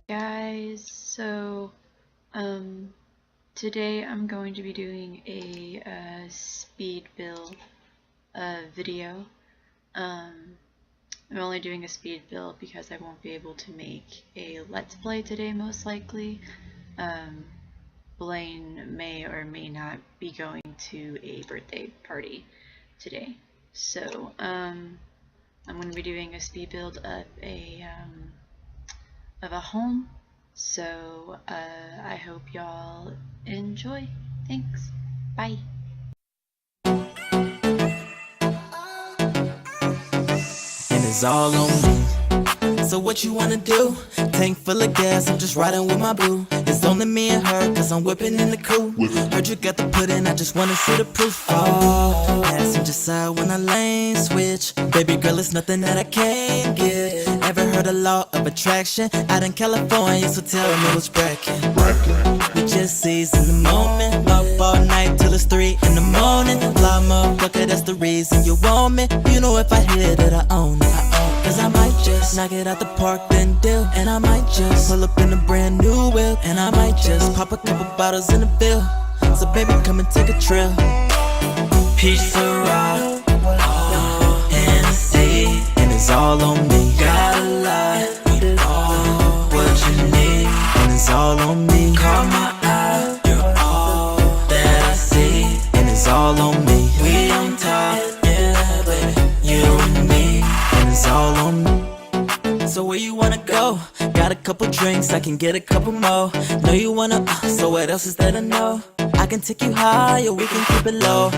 Guys, so today I'm going to be doing a speed build video. I'm only doing a speed build because I won't be able to make a let's play today, most likely. Blaine may or may not be going to a birthday party today, so I'm going to be doing a speed build of a home. So I hope y'all enjoy. Thanks. Bye. And it's all on me. So what you wanna do? Tank full of gas, I'm just riding with my boo. It's only me and her, cause I'm whipping in the coupe. Heard you got the pudding, I just wanna see the proof. Oh, passenger side when I lane switch. Baby girl, it's nothing that I can't get. Ever heard of law of attraction? Out in California, so tell me what's bracket. We just seize in the moment. Up all night till it's 3 in the morning. Fly motherfucker, that's the reason you want me. You know if I hit it, I own it. Cause I might just knock it out the park, then dip. And I might just pull up in a brand new whip. And I might just pop a couple bottles in the bill. So baby, come and take a trip. Pizza rock, Hennessy, and it's all on me. Got a lot, what you need, and it's all on me. Call my eye, you're all that I see, and it's all on me. We on top, yeah, baby, you and me, and it's all on me. So where you wanna go? Got a couple drinks, I can get a couple more. Know you wanna, so what else is there to know? I can take you high or we can keep it low.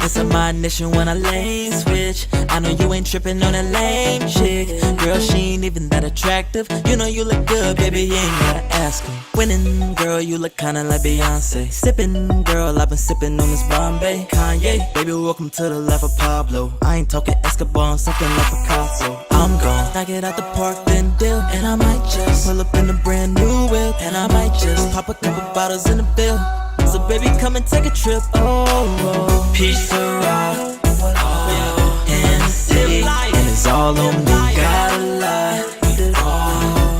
It's a my ignition when I lane switch. I know you ain't tripping on that lame chick. Girl, she ain't even that attractive. You know you look good, baby, you ain't gotta ask her. Winning, girl, you look kinda like Beyonce. Sipping, girl, I've been sipping on this Bombay. Kanye, baby, welcome to the life of Pablo. I ain't talking Escobar, I'm something like Picasso. I'm gone, knock it out the park, then dip. And I might just pull up in a brand new whip. And I might just pop a couple bottles in the bill. So baby, come and take a trip. Oh, pizza rock, Hennessy, and it's all on me. Got a lot,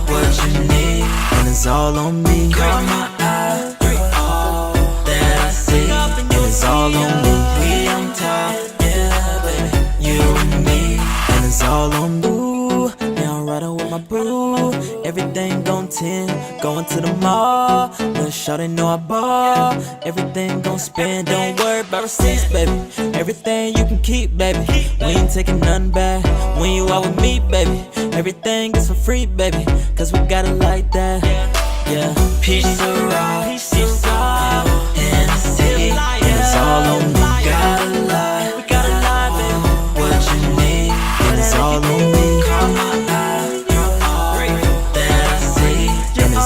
what you need, and it's all on me. Call my eye, all that I see, and it's all on me. We on top, yeah, baby, you and me, and it's all on me. Now I'm riding with my boo. Everything gon' 10, going to the mall. Little shawty know I ball. Everything gon' spend, don't worry about receipts, baby. Everything you can keep, baby. We ain't taking nothing back. When you out with me, baby, everything is for free, baby. Cause we got it like that, yeah. Pizza rock, Hennessy, and it's all on me. Got a lot, baby. What you need, and it's all on me. Call my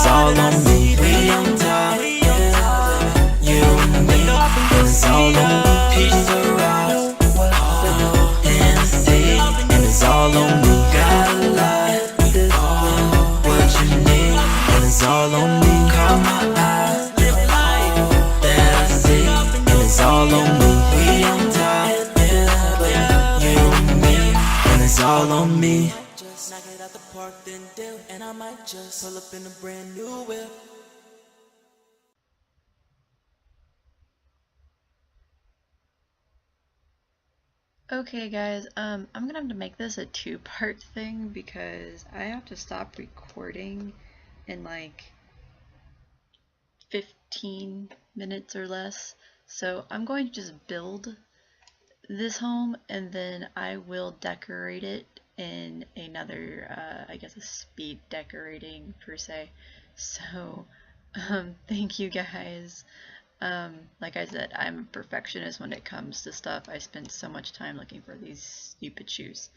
all on me, we on top, yeah, you and me, it's all on me. Pizza rock, Hennessy, and it's all on me. Got a lot, what you need, and it's all on me. Call my eye, that I see, and it's all on me. We on top, yeah, you and me, and it's all on me. Knock it out the park, then dip. And I might just pull up in a brand new whip. Okay guys, I'm gonna have to make this a two-part thing because I have to stop recording in like 15 minutes or less. So I'm going to just build this home and then I will decorate it in another, I guess a speed decorating per se. So, thank you guys. Like I said, I'm a perfectionist when it comes to stuff. I spend so much time looking for these stupid shoes.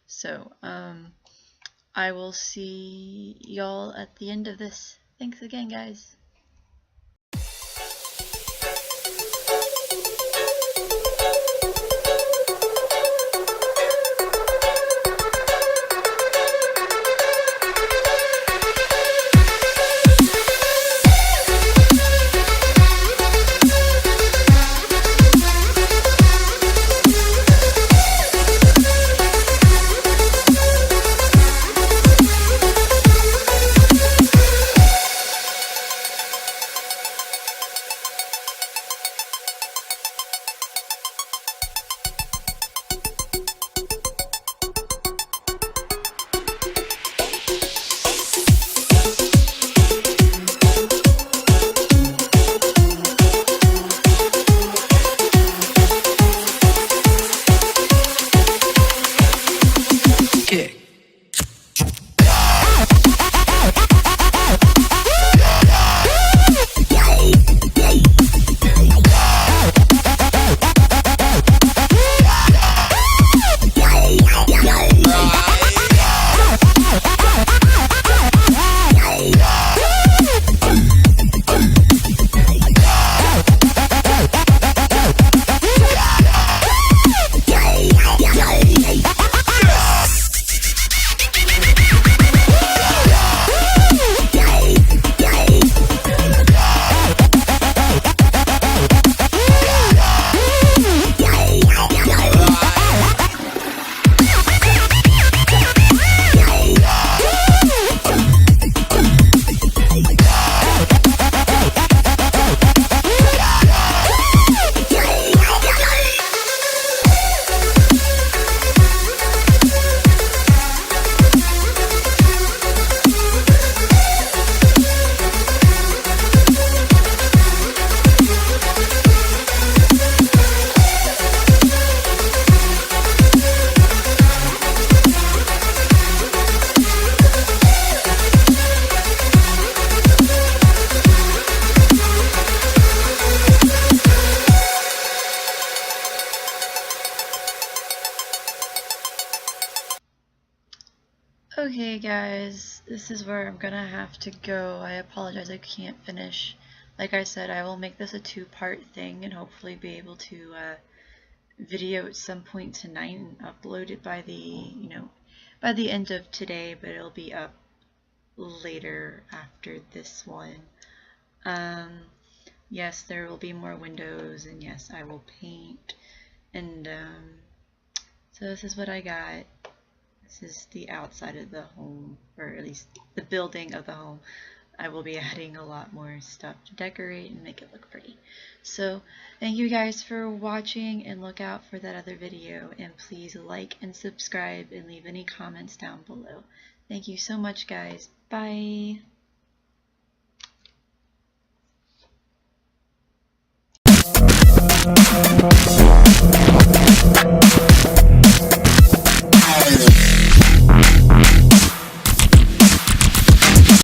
So, I will see y'all at the end of this. Thanks again, guys. Okay guys, this is where I'm gonna have to go. I apologize I can't finish. Like I said, I will make this a two-part thing and hopefully be able to video at some point tonight and upload it by by the end of today, but it'll be up later after this one. Yes, there will be more windows, and yes, I will paint. And so this is what I got. This is the outside of the home, or at least the building of the home. I will be adding a lot more stuff to decorate and make it look pretty. So thank you guys for watching, and look out for that other video, and please like and subscribe and leave any comments down below. Thank you so much guys. Bye!